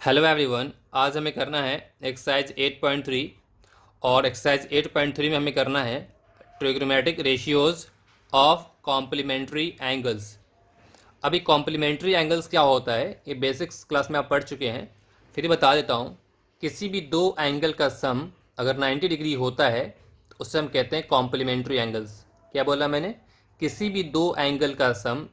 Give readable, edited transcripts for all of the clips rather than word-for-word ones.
Hello everyone, आज हमें करना है एक्सरसाइज 8.3 और एक्सरसाइज 8.3 में हमें करना है trigonometric ratios of complementary angles. अभी कॉम्प्लीमेंट्री एंगल्स क्या होता है ये बेसिक्स क्लास में आप पढ़ चुके हैं, फिर बता देता हूँ। किसी भी दो एंगल का सम अगर 90 डिग्री होता है तो उससे हम कहते हैं कॉम्प्लीमेंट्री एंगल्स। क्या बोला मैंने? किसी भी दो एंगल का सम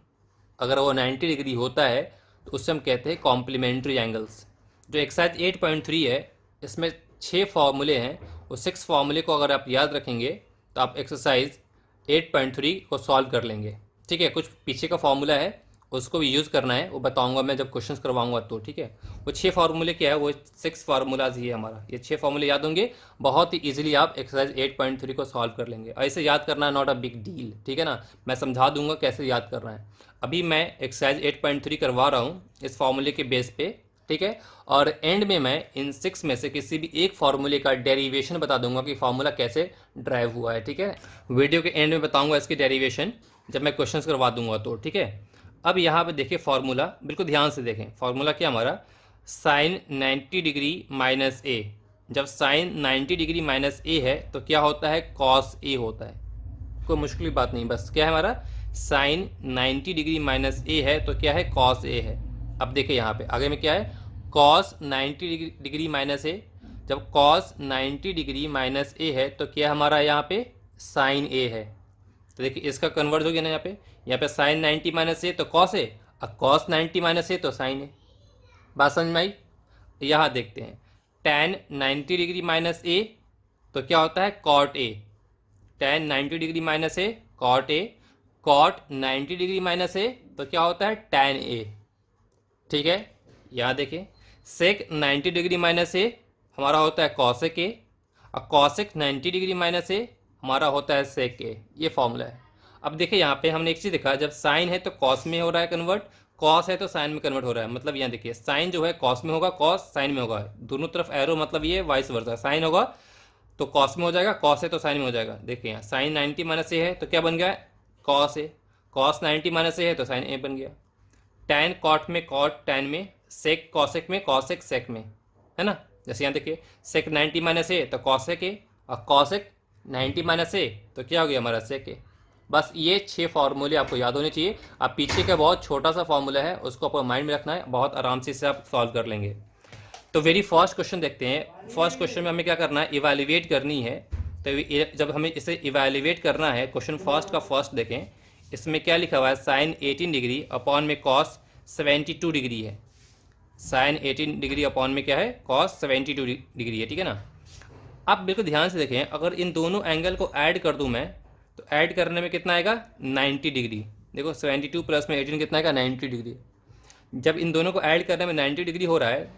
अगर वो 90 डिग्री होता है तो उससे हम कहते हैं कॉम्प्लीमेंट्री एंगल्स। जो एक्सरसाइज 8.3 है इसमें 6 फार्मूले हैं, वो 6 फार्मूले को अगर आप याद रखेंगे तो आप एक्सरसाइज 8.3 को सॉल्व कर लेंगे। ठीक है, कुछ पीछे का फार्मूला है उसको भी यूज़ करना है, वो बताऊंगा मैं जब क्वेश्चंस करवाऊंगा तो। ठीक है, वो 6 फार्मूले क्या है, वो 6 फार्मूलाज ही है हमारा। ये 6 फार्मूले याद होंगे, बहुत ही इजीली आप एक्सरसाइज 8.3 को सॉल्व कर लेंगे। ऐसे याद करना है, नॉट अ बिग डील। ठीक है ना, मैं समझा दूंगा कैसे याद करना है। अभी मैं एक्सरसाइज 8.3 करवा रहा हूँ इस फार्मूले के बेस पे। ठीक है, और एंड में मैं इन 6 में से किसी भी एक फार्मूले का डेरिवेशन बता दूंगा कि फार्मूला कैसे ड्राइव हुआ है। ठीक है, वीडियो के एंड में बताऊंगा इसकी डेरिवेशन जब मैं क्वेश्चंस करवा दूंगा तो। ठीक है, अब यहाँ पे देखिए फार्मूला, बिल्कुल ध्यान से देखें। फार्मूला क्या हमारा? साइन 90 डिग्री माइनस ए। जब साइन 90 डिग्री माइनस ए है तो क्या होता है? कॉस ए होता है। कोई मुश्किल बात नहीं, बस क्या है हमारा? साइन 90 डिग्री माइनस ए है तो क्या है? कॉस ए है। अब देखिए यहाँ पे आगे में क्या है? कॉस 90 डिग्री माइनस ए। जब कॉस 90 डिग्री माइनस ए है तो क्या हमारा यहाँ पे? साइन ए है। तो देखिए इसका कन्वर्ट हो गया ना, यहाँ पे साइन 90 माइनस ए तो कॉस ए, और कॉस 90 माइनस ए तो साइन ए। बात समझ में आई? यहाँ देखते हैं, टेन 90 डिग्री माइनस ए तो क्या होता है? Cot A. Tan 90 degree minus A cot A, cot 90 degree minus A तो क्या होता है? Tan A. ठीक है, यहाँ देखिए सेक 90 डिग्री माइनस ए हमारा होता है कॉसेक ए, और कॉसेक 90 डिग्री माइनस ए हमारा होता है सेक ए। ये फॉर्मूला है। अब देखिए यहाँ पे हमने एक चीज़ देखा, जब साइन है तो कॉस में हो रहा है कन्वर्ट, कॉस है तो साइन में कन्वर्ट हो रहा है। मतलब यहाँ देखिए साइन जो है कॉस में होगा, कॉस साइन में होगा, दोनों तरफ एरो, मतलब ये वाइस वर्सा। साइन होगा तो कॉस में हो जाएगा, कॉस है तो साइन में हो जाएगा। देखिए यहाँ साइन 90 माइनस ए है तो क्या बन गया? Cos A. कॉस 90 माइनस ए है तो साइन ए बन गया। टैन कॉट में, कॉट टैन में, सेक कॉसेक में, कॉसेक सेक में, है ना। जैसे यहाँ देखिए सेक 90 माइनस ए तो कॉसेक ए, और कॉसेक 90 माइनस ए तो क्या हो गया हमारा? सेक ए। बस ये 6 फार्मूले आपको याद होने चाहिए। अब पीछे का बहुत छोटा सा फार्मूला है, उसको आपको माइंड में रखना है, बहुत आराम से इसे आप सॉल्व कर लेंगे। तो वेरी फर्स्ट क्वेश्चन देखते हैं। फर्स्ट क्वेश्चन में हमें क्या करना है? इवैल्यूएट करनी है। तो जब हमें इसे इवैल्यूएट करना है, क्वेश्चन फर्स्ट का फर्स्ट देखें, इसमें क्या लिखा हुआ है? साइन 18 डिग्री अपॉन में कॉस 72 डिग्री है। साइन 18 डिग्री अपॉन में क्या है? कॉस 72 डिग्री है। ठीक है ना। आप बिल्कुल ध्यान से देखें, अगर इन दोनों एंगल को ऐड कर दूं मैं तो ऐड करने में कितना आएगा? 90 डिग्री। देखो 72 प्लस में 18 कितना आएगा? 90 डिग्री। जब इन दोनों को ऐड करने में 90 डिग्री हो रहा है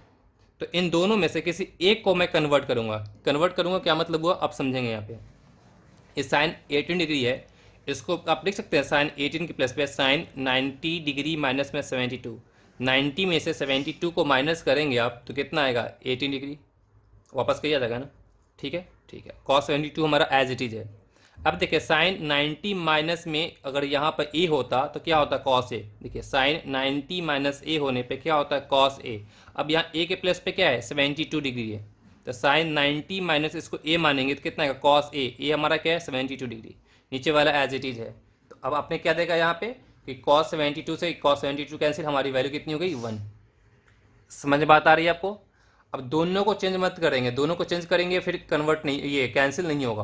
तो इन दोनों में से किसी एक को मैं कन्वर्ट करूंगा। कन्वर्ट करूंगा क्या मतलब हुआ, आप समझेंगे। यहाँ पे ये साइन 18 डिग्री है, इसको आप लिख सकते हैं साइन 18 के प्लस पे साइन 90 डिग्री माइनस में 72। 90 में से 72 को माइनस करेंगे आप तो कितना आएगा? 18 डिग्री। वापस कही आ जाएगा ना। ठीक है, ठीक है। कॉस 72 हमारा एज इट इज है। अब देखिए साइन 90 माइनस में अगर यहाँ पर ए होता तो क्या होता? Cos A. देखिए साइन 90 माइनस ए होने पे क्या होता है? Cos A. अब यहाँ ए के प्लस पे क्या है? 72 डिग्री है, तो साइन 90 माइनस इसको ए मानेंगे तो कितना है? Cos A. ए हमारा क्या है? 72 डिग्री। नीचे वाला एज इट इज है। तो अब आपने क्या देखा यहाँ पे कि कॉस 72 से कॉस 72 कैंसिल, हमारी वैल्यू कितनी हो गई? 1। समझ में बात आ रही है आपको? अब दोनों को चेंज मत करेंगे, दोनों को चेंज करेंगे फिर कन्वर्ट नहीं, ये कैंसिल नहीं होगा।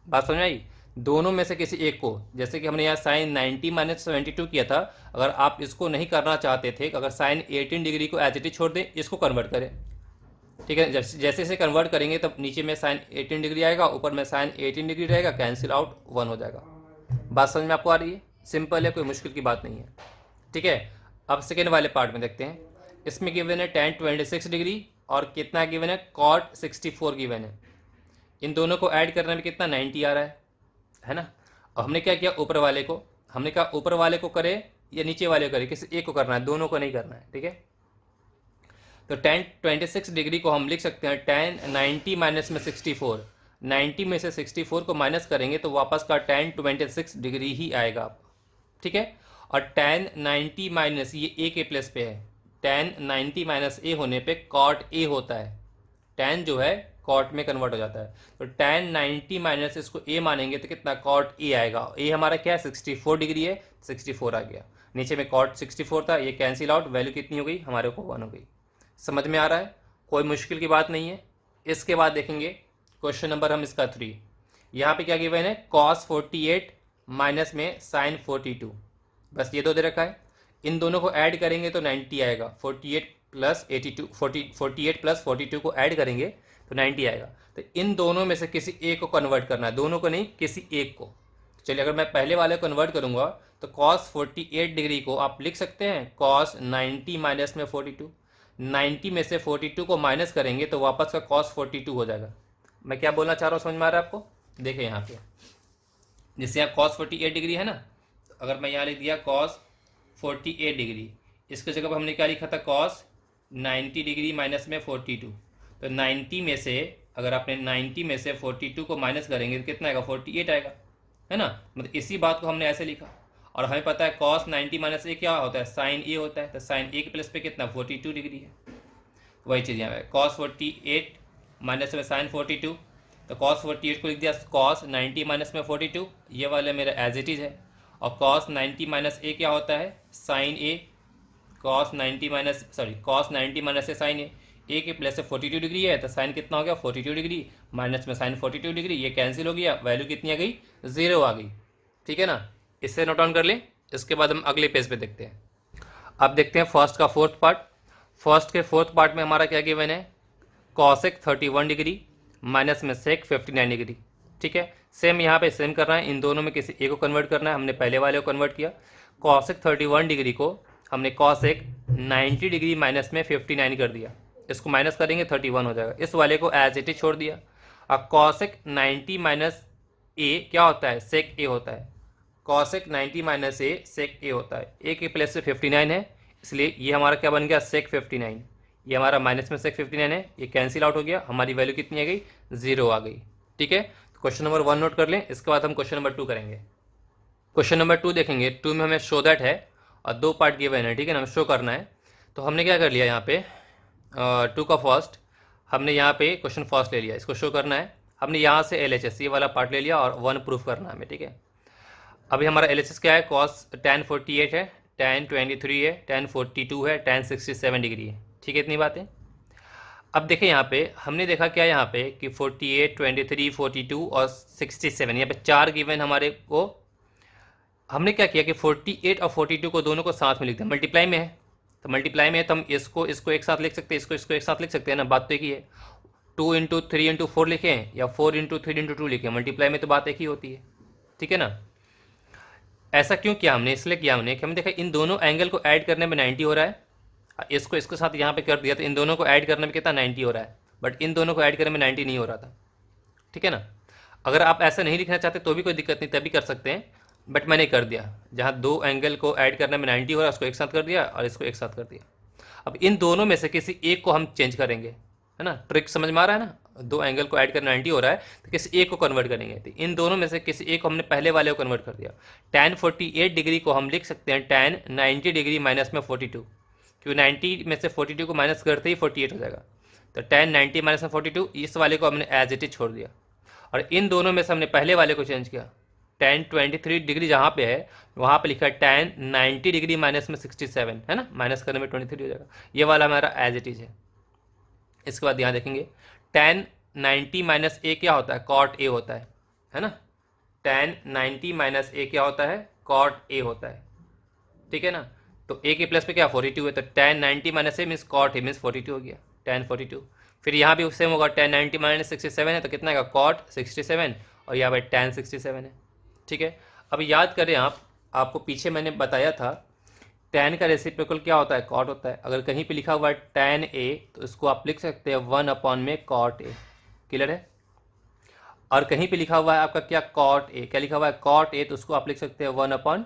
बात समझ आई? दोनों में से किसी एक को, जैसे कि हमने यहाँ साइन 90 माइनस 72 किया था, अगर आप इसको नहीं करना चाहते थे, अगर साइन 18 डिग्री को एज इट इज छोड़ दें, इसको कन्वर्ट करें। ठीक है, जैसे इसे कन्वर्ट करेंगे तब नीचे में साइन 18 डिग्री आएगा, ऊपर में साइन 18 डिग्री रहेगा, कैंसिल आउट 1 हो जाएगा। बात समझ में आपको आ रही है? सिंपल है, कोई मुश्किल की बात नहीं है। ठीक है, अब सेकेंड वाले पार्ट में देखते हैं। इसमें गिवन है tan 26 डिग्री और कितना गिवन है? cot 64 गिवन है। इन दोनों को ऐड करने में कितना? 90 आ रहा है ना। अब हमने क्या किया? ऊपर वाले को, हमने कहा ऊपर वाले को करे या नीचे वाले को करे, किसी एक को करना है, दोनों को नहीं करना है। ठीक है, तो tan 26 डिग्री को हम लिख सकते हैं tan 90 माइनस में 64। 90 में से 64 को माइनस करेंगे तो वापस का tan 26 डिग्री ही आएगा। ठीक है, और tan 90 माइनस ये ए के प्लस पे है, tan 90 माइनस ए होने पे cot ए होता है, tan जो है cot में कन्वर्ट हो जाता है। तो tan 90 माइनस इसको a मानेंगे तो कितना cot ए आएगा। a हमारा क्या है 64 डिग्री है, 64 आ गया। नीचे में cot 64 था, ये कैंसिल आउट, वैल्यू कितनी हो गई हमारे को 1 हो गई। समझ में आ रहा है, कोई मुश्किल की बात नहीं है। इसके बाद देखेंगे क्वेश्चन नंबर हम इसका 3। यहाँ पे क्या गिवन है cos 48 माइनस में sin 42, बस ये दो दे रखा है। इन दोनों को ऐड करेंगे तो 90 आएगा। 48 प्लस 82 48 प्लस 42 को ऐड करेंगे तो 90 आएगा। तो इन दोनों में से किसी एक को कन्वर्ट करना है, दोनों को नहीं, किसी एक को। चलिए अगर मैं पहले वाले को कन्वर्ट करूंगा तो cos 48 डिग्री को आप लिख सकते हैं cos 90 माइनस में 42। 90 में से 42 को माइनस करेंगे तो वापस का cos 42 हो जाएगा। मैं क्या बोलना चाह रहा हूँ समझ में आ रहा है आपको? देखिए यहाँ पे जैसे यहाँ cos 48 डिग्री है ना, तो अगर मैं यहाँ लिख दिया cos 48 डिग्री, इसके जगह पर हमने क्या लिखा था cos 90 डिग्री माइनस में 42। तो 90 में से अगर आपने 90 में से 42 को माइनस करेंगे तो कितना आएगा 48 आएगा, है ना। मतलब इसी बात को हमने ऐसे लिखा। और हमें पता है cos 90 माइनस ए क्या होता है sin ए होता है। तो sin ए के प्लस पे कितना 42 डिग्री है। वही चीज़ यहाँ पे cos 48 माइनस में sin 42। तो cos 48 को लिख दिया cos 90 माइनस में 42, ये वाला मेरा एज इट इज़ है। और cos 90 माइनस ए क्या होता है sin ए, cos 90 माइनस से sin ए के प्लस से 42 डिग्री है तो साइन कितना हो गया 42 डिग्री, माइनस में साइन 42 डिग्री, ये कैंसिल हो गया, वैल्यू कितनी आ गई 0 आ गई। ठीक है ना, इससे नोट डाउन कर लें। इसके बाद हम अगले पेज पे देखते हैं। अब देखते हैं फर्स्ट का फोर्थ पार्ट। फर्स्ट के फोर्थ पार्ट में हमारा क्या गिवन है cosec 31 डिग्री माइनस में sec 59 डिग्री। ठीक है, सेम यहाँ पे सेम करना है, इन दोनों में किसी एक को कन्वर्ट करना है। हमने पहले वाले को कन्वर्ट किया, cosec 31 डिग्री को हमने cosec 90 डिग्री माइनस में 59 कर दिया, इसको माइनस करेंगे 31 हो जाएगा। इस वाले को एज इट इज छोड़ दिया। अब cosec 90 माइनस ए क्या होता है sec ए होता है, cosec 90 माइनस ए sec ए होता है। ए के प्लस से 59 है, इसलिए ये हमारा क्या बन गया sec 59, ये हमारा माइनस में sec 59 है, ये कैंसिल आउट हो गया, हमारी वैल्यू कितनी आ गई 0 आ गई। ठीक है, तो क्वेश्चन नंबर 1 नोट कर लें। इसके बाद हम क्वेश्चन नंबर 2 करेंगे। क्वेश्चन नंबर 2 देखेंगे, 2 में हमें शो दैट है और 2 पार्ट गिवन है। ठीक है ना, हमें शो करना है। तो हमने क्या कर लिया यहाँ पे 2 का फर्स्ट, हमने यहाँ पे क्वेश्चन फर्स्ट ले लिया, इसको शो करना है। हमने यहाँ से LHS ये वाला पार्ट ले लिया और 1 प्रूफ करना है हमें। ठीक है, अभी हमारा LHS क्या है cos tan 48 है, tan 23 है, tan 42 है, tan 67 डिग्री है। ठीक है, इतनी बातें। अब देखें यहाँ पे हमने देखा क्या यहाँ पे कि 48, 23, 42 और 67, यहाँ पे 4 गिवन हमारे को। हमने क्या किया कि 48 और 42 को दोनों को साथ में लिख दिया, मल्टीप्लाई में है। तो मल्टीप्लाई में है तो हम इसको एक साथ लिख सकते हैं, इसको एक साथ लिख सकते हैं ना, बात तो एक ही है। 2 इंटू 3 इंटू 4 लिखें या 4 इंटू 3 इंटू 2 लिखें, मल्टीप्लाई में तो बात एक ही होती है। ठीक है ना, ऐसा क्यों किया हमने, इसलिए किया हमने कि हमने देखा इन दोनों एंगल को ऐड करने में 90 हो रहा है, इसको इसके साथ यहाँ पे कर दिया तो इन दोनों को ऐड करने में कितना 90 हो रहा है, बट इन दोनों को ऐड करने में 90 नहीं हो रहा था। ठीक है ना, अगर आप ऐसा नहीं लिखना चाहते तो भी कोई दिक्कत नहीं, तभी कर सकते हैं, बट मैंने कर दिया। जहाँ 2 एंगल को ऐड करने में 90 हो रहा है उसको एक साथ कर दिया और इसको एक साथ कर दिया। अब इन दोनों में से किसी एक को हम चेंज करेंगे, है ना, ट्रिक समझ में आ रहा है ना। 2 एंगल को ऐड करना 90 हो रहा है तो किसी एक को कन्वर्ट करेंगे, तो इन दोनों में से किसी एक को हमने पहले वाले को कन्वर्ट कर दिया। tan 48 डिग्री को हम लिख सकते हैं tan 90 डिग्री माइनस में 42, क्योंकि 90 में से 42 को माइनस करते ही 48 हो जाएगा। तो tan 90 माइनस में 42, इस वाले को हमने एज इट इज छोड़ दिया। और इन दोनों में से हमने पहले वाले को चेंज किया, tan 23 डिग्री जहाँ पे है वहाँ पे लिखा है tan 90 डिग्री माइनस में 67, है ना, माइनस करने में 23 हो जाएगा, ये वाला हमारा एज इट इज है। इसके बाद यहाँ देखेंगे tan 90 माइनस ए क्या होता है cot ए होता है ना, tan 90 माइनस ए क्या होता है cot ए होता है। ठीक है ना, तो ए के प्लस पे क्या 42 है, तो tan 90 माइनस ए मीन्स cot ए मीन्स 42 हो गया, tan 42। फिर यहाँ भी सेम होगा, tan 90 माइनस 67 है तो कितना आएगा cot 67, और यहाँ पर tan 67 है। ठीक है, अब याद करें आपको पीछे मैंने बताया था tan का रेसिप्रोकल क्या होता है cot होता है। अगर कहीं पे लिखा हुआ है tan a तो इसको आप लिख सकते हैं 1 अपॉन में cot a, क्लियर है। और कहीं पे लिखा हुआ है आपका क्या cot a, क्या लिखा हुआ है cot a, तो उसको आप लिख सकते हैं 1 अपॉन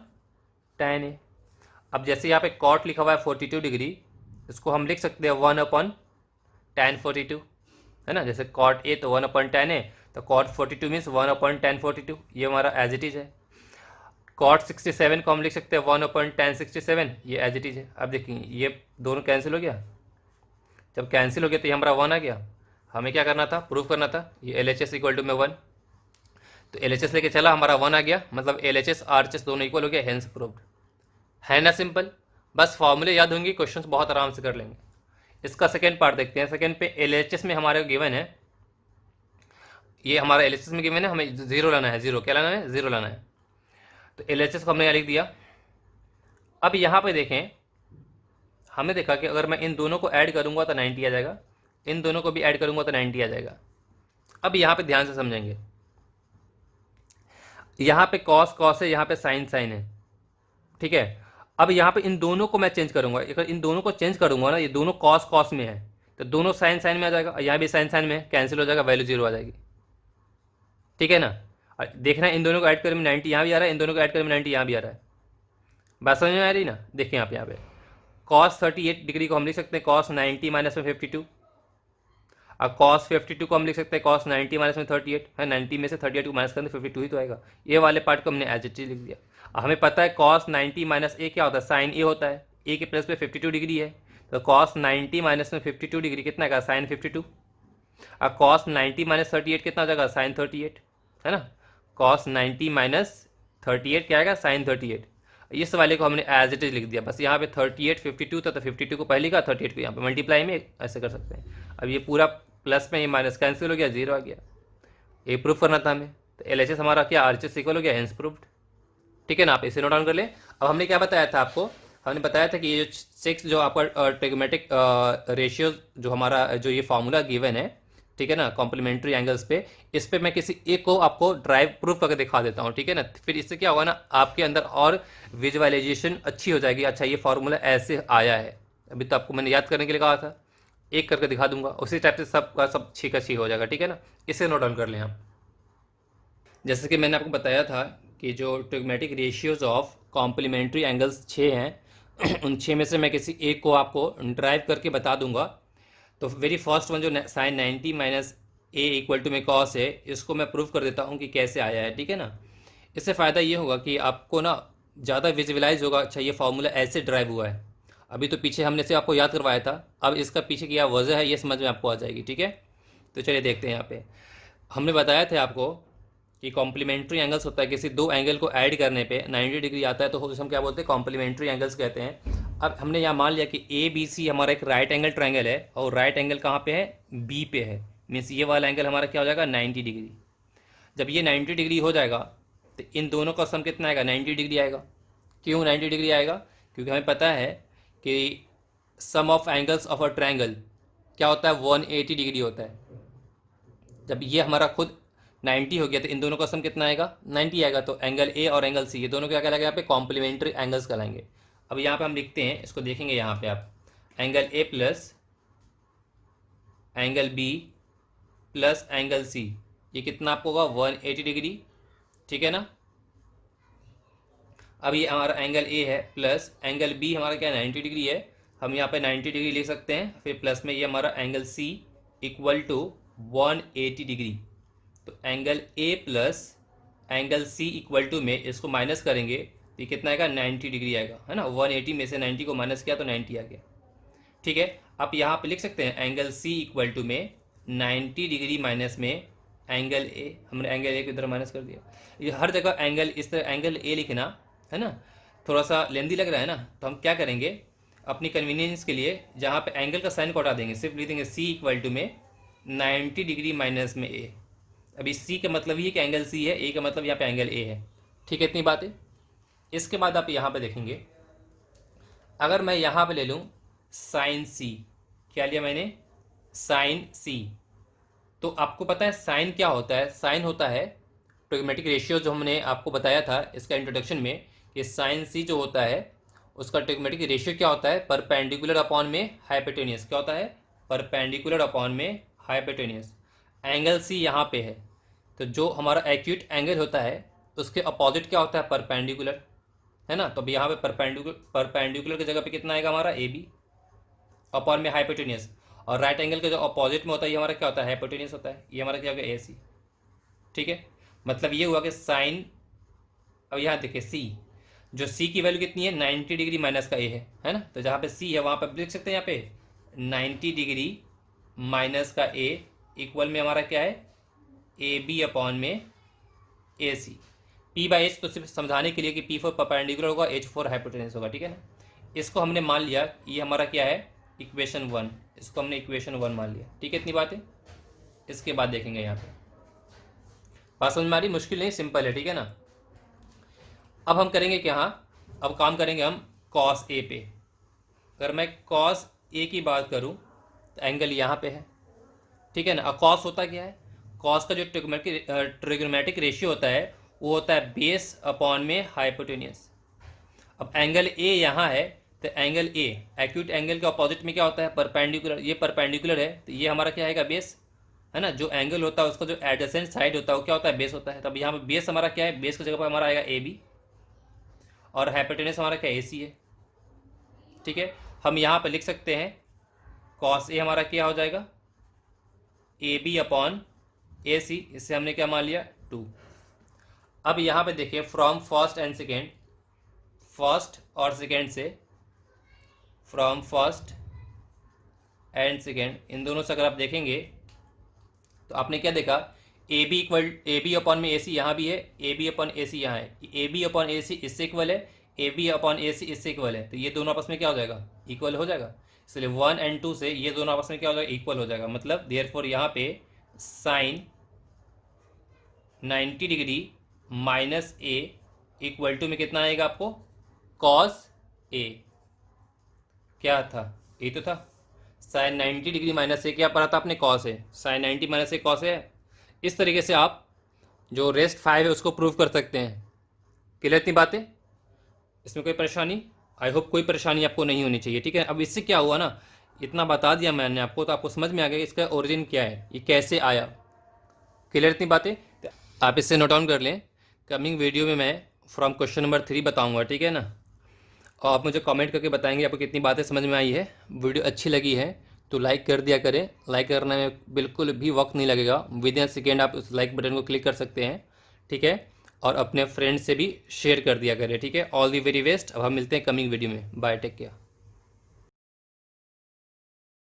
tan a। अब जैसे यहाँ पे cot लिखा हुआ है 42 डिग्री, इसको हम लिख सकते हैं 1 अपॉन tan 42, है ना। जैसे cot a तो 1 अपॉन tan a, तो cot 42 मीन्स 1 अपॉन tan 42, ये हमारा एज इट इज है। कॉट 67 को हम लिख सकते हैं 1/1067, ये एज इट इज है। अब देखिए ये दोनों कैंसिल हो गया, जब कैंसिल हो गया तो ये हमारा 1 आ गया। हमें क्या करना था, प्रूफ करना था ये L H S equal to में 1, तो एल एच एस लेके चला, हमारा 1 आ गया, मतलब L H S R H S दोनों इक्वल हो गया, हेंस प्रूव्ड। है ना सिंपल, बस फॉर्मूले याद होंगे, क्वेश्चन बहुत आराम से कर लेंगे। इसका सेकेंड पार्ट देखते हैं। सेकेंड पे एल एच एस में हमारे गिवन है, ये हमारा एल एच एस में गिवन है, हमें जीरो लाना है, जीरो क्या लाना है, जीरो लाना है। तो एल एच एस को हमने यहाँ लिख दिया। अब यहाँ पे देखें, हमने देखा कि अगर मैं इन दोनों को ऐड करूंगा तो 90 आ जाएगा, इन दोनों को भी ऐड करूंगा तो 90 आ जाएगा। अब यहाँ पे ध्यान से समझेंगे, यहाँ पे कॉस कॉस है, यहाँ पे साइन साइन है, ठीक है। अब यहाँ पे इन दोनों को मैं चेंज करूंगा, अगर इन दोनों को चेंज करूंगा ना, ये दोनों कॉस कॉस में है तो दोनों साइन साइन में आ जाएगा, यहाँ भी साइन साइन में है, कैंसिल हो जाएगा, वैल्यू जीरो आ जाएगी, ठीक है ना। और देखना इन दोनों को ऐड करने में 90 यहाँ भी आ रहा है, इन दोनों को ऐड करने में 90 यहाँ भी आ रहा है, बात समझ में आ रही ना। देखिए यहाँ पे कॉस 38 डिग्री को हम लिख सकते हैं कॉस 90 माइनस में 52, और कॉस 52 को हम लिख सकते हैं कॉस 90 माइनस में 38 है, 90 में से 38 को माइनस करने 52 ही तो आएगा। ये वाले पार्ट को हमने एज इट इज लिख दिया। हमें पता है कॉस 90 माइनस ए क्या होता है, साइन ए होता है, ए के प्लस पे 52 डिग्री है, तो कॉस 90 माइनस में 52 डिग्री कितना आएगा, साइन 52। और कॉस 90 माइनस 38 कितना आ जाएगा, साइन 38, है ना। कॉस 90 माइनस 38 क्या आएगा, साइन 38। इस वाले को हमने एज इट इज लिख दिया, बस यहाँ पे 38 52 था तो 52 को पहले का, 38 को यहाँ पे मल्टीप्लाई में ऐसे कर सकते हैं। अब ये पूरा प्लस में ये माइनस कैंसिल हो गया, जीरो आ गया, ये प्रूफ करना था हमें। तो एल एच एस हमारा क्या, आर एच एस इक्वल हो गया, हेंस प्रूफ्ड, ठीक है ना। आप इसे नोट डाउन कर लें। अब हमने क्या बताया था आपको, हमने बताया था कि ये जो 6 जो आपका ट्रिग्मेटिक रेशियो जो हमारा जो ये फार्मूला गिवन है, ठीक है ना, कॉम्प्लीमेंट्री एंगल्स पे, इस पे मैं किसी एक को आपको ड्राइव प्रूफ करके दिखा देता हूँ, ठीक है ना। फिर इससे क्या होगा ना, आपके अंदर और विजुअलाइजेशन अच्छी हो जाएगी, अच्छा ये फार्मूला ऐसे आया है। अभी तो आपको मैंने याद करने के लिए कहा था, एक करके दिखा दूंगा, उसी टाइप से सबका सब छीका छी हो जाएगा, ठीक है ना। इसे नोट डाउन कर लें आप। जैसे कि मैंने आपको बताया था कि जो ट्रिग्मेटिक रेशियोज ऑफ कॉम्प्लीमेंट्री एंगल्स 6 हैं उन 6 में से मैं किसी एक को आपको ड्राइव करके बता दूंगा। तो वेरी फर्स्ट वन जो sine 90 minus A equal to में कॉस है, इसको मैं प्रूव कर देता हूँ कि कैसे आया है, ठीक है ना। इससे फ़ायदा ये होगा कि आपको ना ज़्यादा विजुअलाइज होगा, अच्छा ये फार्मूला ऐसे ड्राइव हुआ है। अभी तो पीछे हमने से आपको याद करवाया था, अब इसका पीछे क्या वजह है ये समझ में आपको आ जाएगी, ठीक है। तो चलिए देखते हैं। यहाँ पे हमने बताया था आपको कि कॉम्प्लीमेंट्री एंगल्स होता है, किसी दो एंगल को ऐड करने पे 90 डिग्री आता है तो हम क्या बोलते हैं, कॉम्प्लीमेंट्री एंगल्स कहते हैं। अब हमने यहाँ मान लिया कि ए बी सी हमारा एक राइट एंगल ट्रायंगल है, और राइट एंगल कहाँ पे है, बी पे है, मीन्स ये वाला एंगल हमारा क्या हो जाएगा, 90 डिग्री। जब ये 90 डिग्री हो जाएगा तो इन दोनों का सम कितना आएगा, 90 डिग्री आएगा। क्यों 90 डिग्री आएगा, क्योंकि हमें पता है कि sum of angles of a triangle क्या होता है, 180 डिग्री होता है। जब ये हमारा खुद 90 हो गया तो इन दोनों का सम कितना आएगा, 90 आएगा। तो एंगल ए और एंगल सी ये दोनों क्या कहलाएंगे, यहाँ पे कॉम्प्लीमेंट्री एंगल्स कहलाएंगे। अब यहाँ पे हम लिखते हैं, इसको देखेंगे यहाँ पे आप, angle A plus angle B plus angle C, ये कितना आपको होगा, 180 डिग्री, ठीक है ना। अब ये हमारा एंगल ए है प्लस एंगल बी हमारा क्या 90 डिग्री है, हम यहाँ पे 90 डिग्री लिख सकते हैं, फिर प्लस में ये हमारा angle C equal to 180 degree. तो angle A plus angle C equal to में इसको माइनस करेंगे तो ये कितना आएगा, 90 डिग्री आएगा, है ना। 180 में से 90 को माइनस किया तो 90 आ गया, ठीक है। आप यहाँ पे लिख सकते हैं एंगल सी इक्वल टू में 90 डिग्री माइनस में एंगल ए, हमने एंगल ए को इधर माइनस कर दिया। ये हर जगह एंगल इस तरह एंगल ए लिखना है ना, थोड़ा सा लेंदी लग रहा है ना, तो हम क्या करेंगे अपनी कन्वीनियंस के लिए, जहाँ पे एंगल का साइन को हटा देंगे, सिर्फ लिख देंगे सी इक्वल टू में 90 डिग्री माइनस में ए। अभी सी का मतलब ये कि एंगल सी है, ए का मतलब यहाँ पे एंगल ए है, ठीक है। इतनी बात है। इसके बाद आप यहाँ पे देखेंगे, अगर मैं यहाँ पे ले लूँ साइन सी, क्या लिया मैंने, साइन सी, तो आपको पता है साइन क्या होता है, साइन होता है ट्रिग्मेटिक रेशियो जो हमने आपको बताया था इसका इंट्रोडक्शन में, कि साइन सी जो होता है उसका ट्रिग्मेटिक रेशियो क्या होता है, परपेंडिकुलर अपॉन में हाइपोटेनियस, क्या होता है, परपेंडिकुलर अपॉन में हाइपोटेनियस। एंगल सी यहाँ पे है, तो जो हमारा एक्यूट एंगल होता है उसके अपोजिट क्या होता है, परपेंडिकुलर, है ना। तो अब यहाँ पे परपेंडिकुलर की जगह पे कितना आएगा हमारा, ए बी अपॉन में हाइपोटेनियस, और राइट एंगल के जो अपोजिट में होता है ये हमारा क्या होता है, हाइपोटेनियस होता है, ये हमारा क्या होगा, ए सी, ठीक है। मतलब ये हुआ कि साइन अब यहाँ देखिए सी, जो सी की वैल्यू कितनी है 90 डिग्री माइनस का ए है ना, तो जहाँ पे सी है वहाँ पे लिख सकते हैं यहाँ पे 90 डिग्री माइनस का ए इक्वल में हमारा क्या है ए बी अपॉन में A C. P by H तो सिर्फ समझाने के लिए कि पी फॉर परपेंडिकुलर होगा, एच फॉर हाइपोटेनस होगा, ठीक है ना। इसको हमने मान लिया ये हमारा क्या है इक्वेशन 1, इसको हमने इक्वेशन 1 मान लिया, ठीक है। इतनी बात है, इसके बाद देखेंगे यहाँ पे बात समझ में आ रही, मुश्किल नहीं, सिंपल है, ठीक है ना। अब हम करेंगे क्या, हाँ अब काम करेंगे हम कॉस ए पे। अगर मैं कॉस ए की बात करूँ तो एंगल यहाँ पे है, ठीक है ना। अब कॉस होता क्या है, कॉस का जो ट्रिग्नोमेट्रिक रेशियो होता है वो होता है बेस अपॉन में हाइपोटेनियस। अब एंगल ए यहाँ है तो एंगल ए एक्यूट एंगल के अपोजिट में क्या होता है परपेंडिकुलर, ये परपेंडिकुलर है तो ये हमारा क्या आएगा बेस, है ना। जो एंगल होता है उसका जो एडजेसेंट साइड होता है वो क्या होता है बेस होता है। तब यहाँ पे बेस हमारा क्या है, बेस की जगह पर हमारा आएगा ए बी और हाइपोटेनस हमारा क्या ए सी है, ठीक है। हम यहाँ पे लिख सकते हैं कॉस ए हमारा क्या हो जाएगा ए बी अपॉन ए सी, इससे हमने क्या मान लिया 2। अब यहाँ पे देखिए from first and second, first और सेकेंड से, फ्रॉम फर्स्ट एंड सेकेंड इन दोनों से अगर आप देखेंगे तो आपने क्या देखा A B equal A B upon में ए सी यहाँ भी है, ए बी अपॉन ए सी यहाँ है, ए बी अपॉन ए सी इससे इक्वल है, ए बी अपॉन ए सी इससे इक्वल है, तो ये दोनों आपस में क्या हो जाएगा इक्वल हो जाएगा। इसलिए 1 और 2 से ये दोनों आपस में क्या हो जाएगा इक्वल हो जाएगा। मतलब देयरफॉर यहाँ पे sine 90 degree minus A equal to में कितना आएगा आपको कॉस ए, क्या था ए तो था, साइन 90 डिग्री माइनस ए क्या पढ़ा था आपने कॉस है, साइन 90 माइनस ए कॉस है। इस तरीके से आप जो रेस्ट 5 है उसको प्रूव कर सकते हैं। क्लियर इतनी बातें, इसमें कोई परेशानी, आई होप कोई परेशानी आपको नहीं होनी चाहिए, ठीक है। अब इससे क्या हुआ ना, इतना बता दिया मैंने आपको तो आपको समझ में आ गया इसका ओरिजिन क्या है, ये कैसे आया। क्लियर इतनी बातें, आप इससे नोट डाउन कर लें। कमिंग वीडियो में मैं फ्रॉम क्वेश्चन नंबर 3 बताऊँगा, ठीक है ना। और आप मुझे कमेंट करके बताएंगे आपको कितनी बातें समझ में आई है। वीडियो अच्छी लगी है तो लाइक कर दिया करें, लाइक करने में बिल्कुल भी वक्त नहीं लगेगा, विद इन सेकेंड आप उस लाइक बटन को क्लिक कर सकते हैं, ठीक है। और अपने फ्रेंड से भी शेयर कर दिया करें, ठीक है। All the very best. अब हम मिलते हैं कमिंग वीडियो में, बाय, टेक केयर।